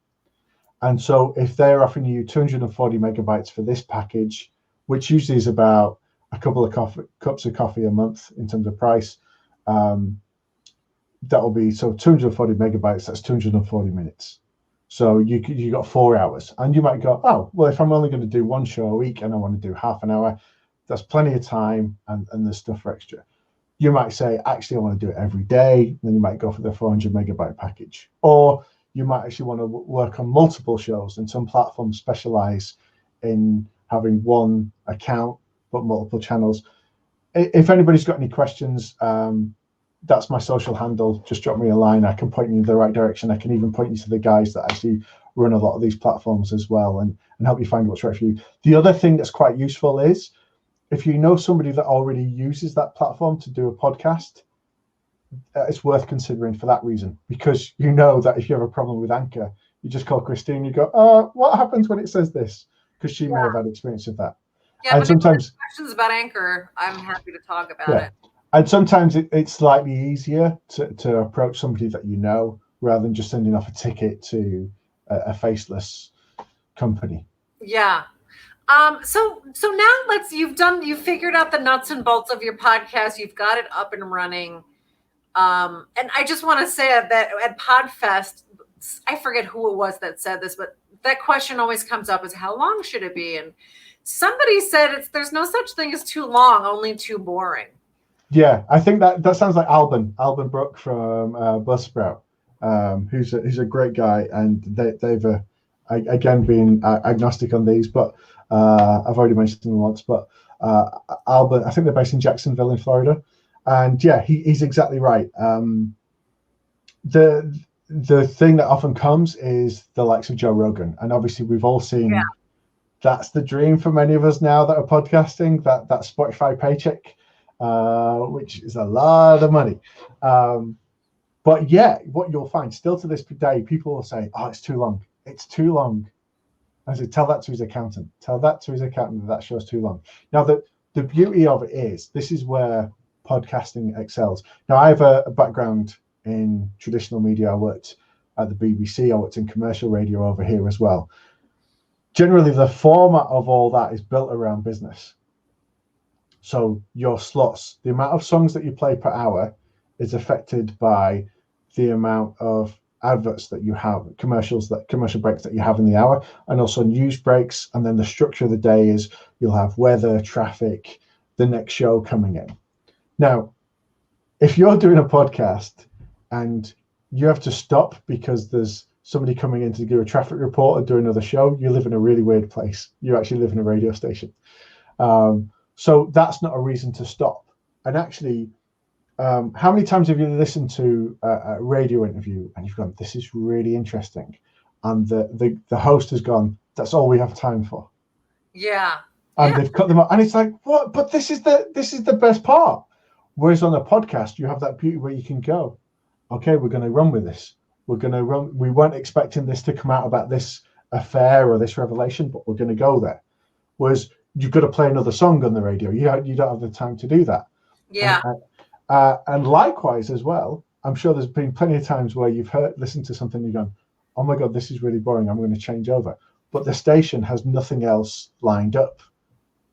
And so if they're offering you 240 megabytes for this package, which usually is about a couple of cups of coffee a month in terms of price, that will be, so 240 megabytes, that's 240 minutes. So you got 4 hours, and you might go, oh, well, if I'm only going to do one show a week and I want to do half an hour, that's plenty of time, and there's stuff for extra. You might say, actually, I want to do it every day. Then you might go for the 400 megabyte package. Or you might actually want to work on multiple shows, and some platforms specialize in having one account, but multiple channels. If anybody's got any questions, that's my social handle. Just drop me a line. I can point you in the right direction. I can even point you to the guys that actually run a lot of these platforms as well, and help you find what's right for you. The other thing that's quite useful is if you know somebody that already uses that platform to do a podcast, it's worth considering for that reason, because you know that if you have a problem with Anchor, you just call Christine, you go, what happens when it says this? Because she may have had experience with that. Yeah, and sometimes questions about Anchor, I'm happy to talk about it. And sometimes it's slightly easier to approach somebody that you know, rather than just sending off a ticket to a faceless company. Yeah. So now you've figured out the nuts and bolts of your podcast. You've got it up and running. And I just want to say that at PodFest, I forget who it was that said this, but that question always comes up is how long should it be? And somebody said there's no such thing as too long, only too boring. Yeah, I think that sounds like Alban Brook from Buzzsprout, who's a great guy, and they've again been agnostic on these, but I've already mentioned them once. But Alban, I think they're based in Jacksonville in Florida, and yeah, he's exactly right. The thing that often comes is the likes of Joe Rogan, and obviously we've all seen that's the dream for many of us now that are podcasting, that Spotify paycheck. Which is a lot of money. But yeah, what you'll find still to this day, people will say, oh, it's too long. It's too long. I said, tell that to his accountant. Tell that to his accountant that show's too long. Now, the beauty of it is, this is where podcasting excels. Now, I have a background in traditional media. I worked at the BBC. I worked in commercial radio over here as well. Generally, the format of all that is built around business. So your slots, the amount of songs that you play per hour is affected by the amount of adverts that you have, commercial breaks that you have in the hour, and also news breaks. And then the structure of the day is you'll have weather, traffic, the next show coming in. Now, if you're doing a podcast and you have to stop because there's somebody coming in to do a traffic report or do another show, you live in a really weird place. You actually live in a radio station. So that's not a reason to stop. And actually, how many times have you listened to a radio interview and you've gone, this is really interesting, and the host has gone, that's all we have time for? Yeah. And they've cut them up, and it's like, what? But this is the best part. Whereas on a podcast, you have that beauty where you can go, okay, we're going to run with this. We're going to run. We weren't expecting this to come out about this affair or this revelation, but we're going to go there. Whereas you've got to play another song on the radio. You don't have the time to do that. Yeah. And likewise as well, I'm sure there's been plenty of times where you've listened to something and you've gone, oh my God, this is really boring, I'm going to change over. But the station has nothing else lined up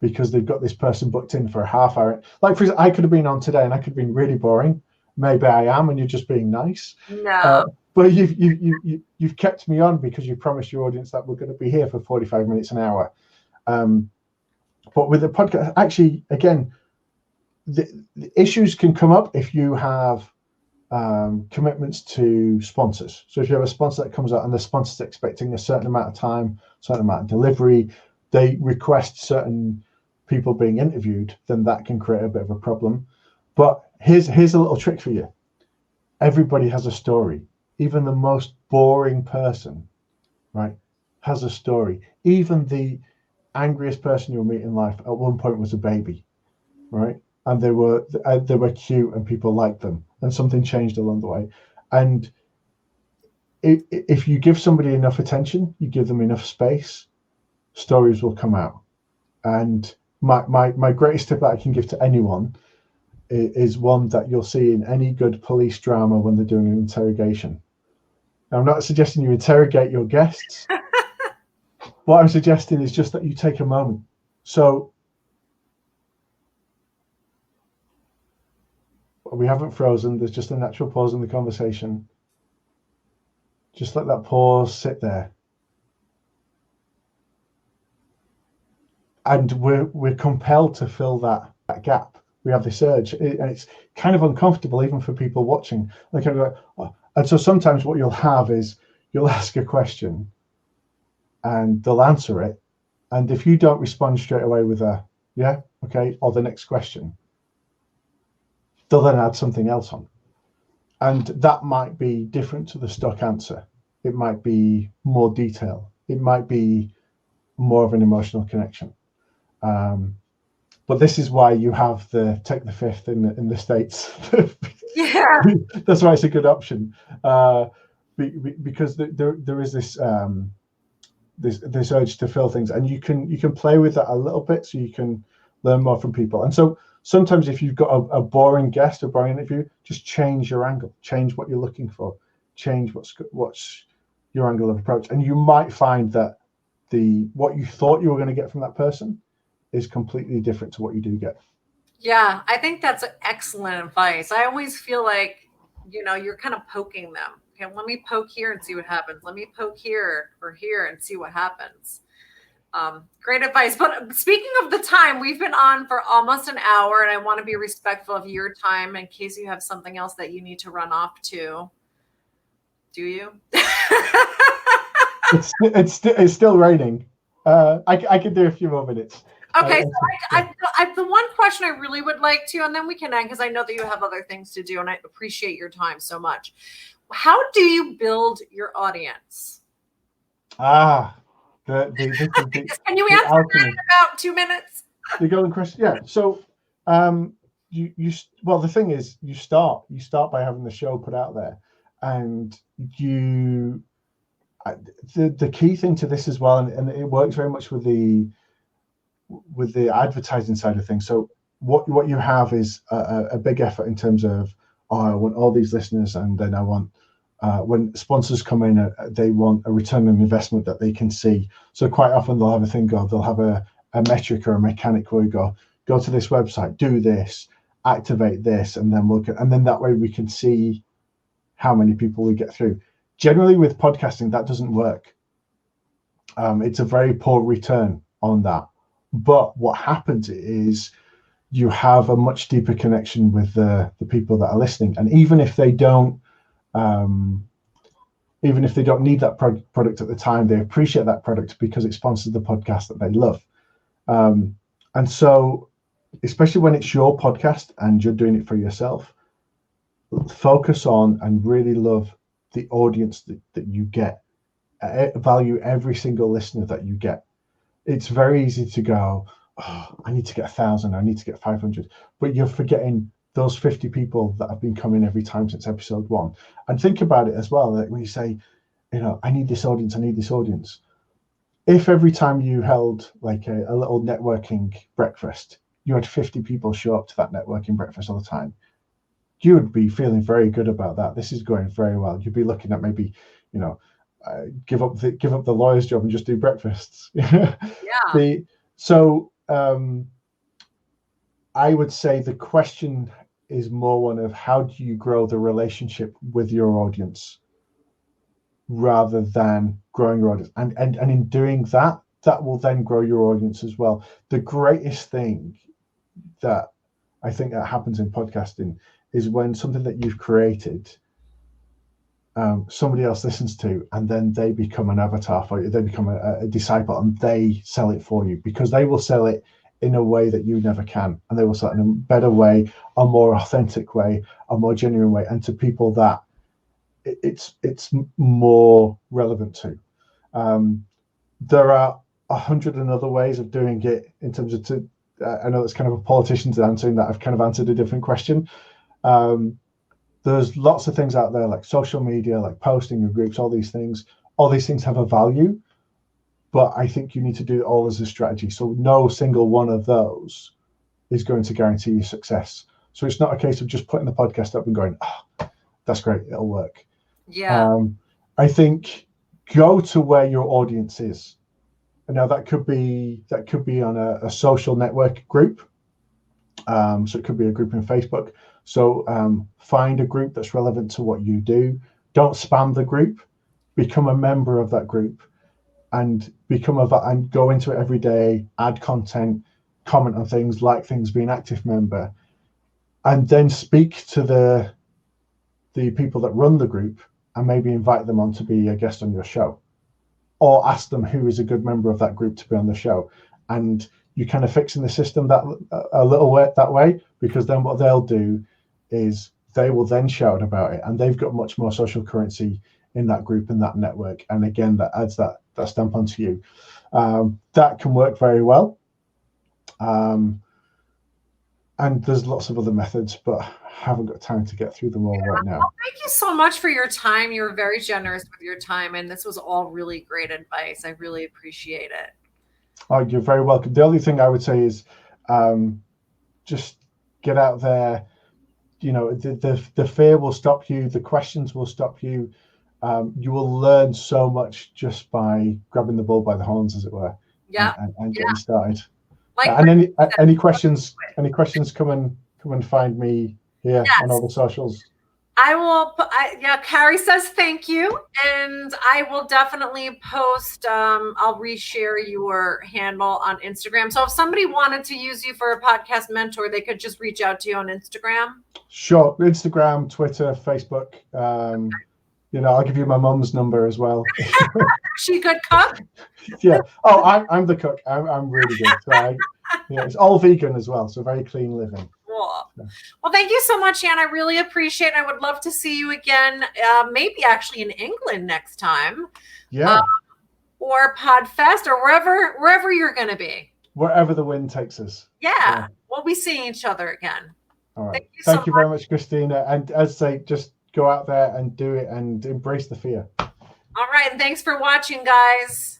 because they've got this person booked in for a half hour. Like, for example, I could have been on today and I could have been really boring. Maybe I am, and you're just being nice. No. But you've kept me on because you promised your audience that we're going to be here for 45 minutes, an hour. But with the podcast, actually, again, the issues can come up if you have commitments to sponsors. So if you have a sponsor that comes out and the sponsor's expecting a certain amount of time, certain amount of delivery, they request certain people being interviewed, then that can create a bit of a problem. But here's a little trick for you. Everybody has a story. Even the most boring person, right, has a story. Even the angriest person you'll meet in life at one point was a baby, right? And they were cute and people liked them, and something changed along the way. And if you give somebody enough attention, you give them enough space, stories will come out. And my greatest tip that I can give to anyone is one that you'll see in any good police drama when they're doing an interrogation. Now, I'm not suggesting you interrogate your guests. What I'm suggesting is just that you take a moment. So we haven't frozen. There's just a natural pause in the conversation. Just let that pause sit there. And we're compelled to fill that gap. We have this urge, and it's kind of uncomfortable even for people watching. Like, oh. And so sometimes what you'll have is you'll ask a question and they'll answer it. And if you don't respond straight away with a, yeah, okay, or the next question, they'll then add something else on. And that might be different to the stock answer. It might be more detail. It might be more of an emotional connection. But this is why you have the take the fifth in the States. Yeah. That's why it's a good option. Because there is this this urge to fill things, and you can play with that a little bit, so you can learn more from people. And so sometimes if you've got a boring guest, a boring interview, just change your angle, change what you're looking for, change what's your angle of approach, and you might find that what you thought you were going to get from that person is completely different to what you do get. Yeah, I think that's excellent advice. I always feel like, you're kind of poking them. Okay, let me poke here and see what happens. Let me poke here or here and see what happens. Great advice. But speaking of the time, we've been on for almost an hour, and I want to be respectful of your time in case you have something else that you need to run off to. Do you? It's still raining. I could do a few more minutes. Okay, so the one question I really would like to, and then we can end because I know that you have other things to do, and I appreciate your time so much. How do you build your audience? Can you answer that in about 2 minutes? The golden question, yeah. So, well, the thing is, you start by having the show put out there, and the key thing to this as well, and it works very much with the advertising side of things. So what you have is a big effort in terms of, I want all these listeners, and then I want when sponsors come in, they want a return on investment that they can see. So quite often they'll have a thing they'll have a metric or a mechanic where we go to this website, do this, activate this, and then and then that way we can see how many people we get through. Generally with podcasting, that doesn't work. It's a very poor return on that. But what happens is you have a much deeper connection with the people that are listening, and even if they don't need that product at the time, they appreciate that product because it sponsors the podcast that they love. And so especially when it's your podcast and you're doing it for yourself, focus on and really love the audience that you get. Value every single listener that you get. It's very easy to go, oh, I need to get 1,000, I need to get 500, but you're forgetting those 50 people that have been coming every time since episode 1. And think about it as well, like when you say, I need this audience, I need this audience. If every time you held like a little networking breakfast, you had 50 people show up to that networking breakfast all the time, you would be feeling very good about that. This is going very well. You'd be looking at maybe, give up the lawyer's job and just do breakfasts. Yeah. I would say the question is more one of how do you grow the relationship with your audience rather than growing your audience. And in doing that, that will then grow your audience as well. The greatest thing that I think that happens in podcasting is when something that you've created, somebody else listens to, and then they become an avatar for you. They become a disciple, and they sell it for you, because they will sell it in a way that you never can, and they will sell it in a better way, a more authentic way, a more genuine way, and to people that it's more relevant to. There are 100 and other ways of doing it in terms of I know it's kind of a politician's answering that. I've kind of answered a different question. There's lots of things out there like social media, like posting in groups, all these things have a value, but I think you need to do it all as a strategy. So no single one of those is going to guarantee you success. So it's not a case of just putting the podcast up and going, oh, that's great, it'll work. Yeah. I think go to where your audience is. And now that could be on a social network group. So it could be a group in Facebook. So find a group that's relevant to what you do. Don't spam the group. Become a member of that group, and and go into it every day. Add content, comment on things, like things, be an active member, and then speak to the people that run the group and maybe invite them on to be a guest on your show, or ask them who is a good member of that group to be on the show. And you kind of fixing the system that a little bit that way, because then what they'll do is they will then shout about it, and they've got much more social currency in that group and that network. And again, that adds that stamp onto you. That can work very well. And there's lots of other methods, but I haven't got time to get through them all right now. Well, thank you so much for your time. You were very generous with your time, and this was all really great advice. I really appreciate it. Oh, you're very welcome. The only thing I would say is just get out there. The fear will stop you. The questions will stop you. You will learn so much just by grabbing the bull by the horns, as it were. Yeah. And getting started. Like and any questions, come and find me here on all the socials. I will. Carrie says thank you, and I will definitely post. I'll reshare your handle on Instagram. So if somebody wanted to use you for a podcast mentor, they could just reach out to you on Instagram. Sure, Instagram, Twitter, Facebook. I'll give you my mum's number as well. She could cook. Yeah. Oh, I'm the cook. I'm really good. So it's all vegan as well, so very clean living. Cool. Well, thank you so much, Ann. I really appreciate it. I would love to see you again, maybe actually in England next time. Yeah. Or Podfest, or wherever you're going to be. Wherever the wind takes us. Yeah. We'll be seeing each other again. All right. Thank you very much, Christina. And as I say, just go out there and do it and embrace the fear. All right. And thanks for watching, guys.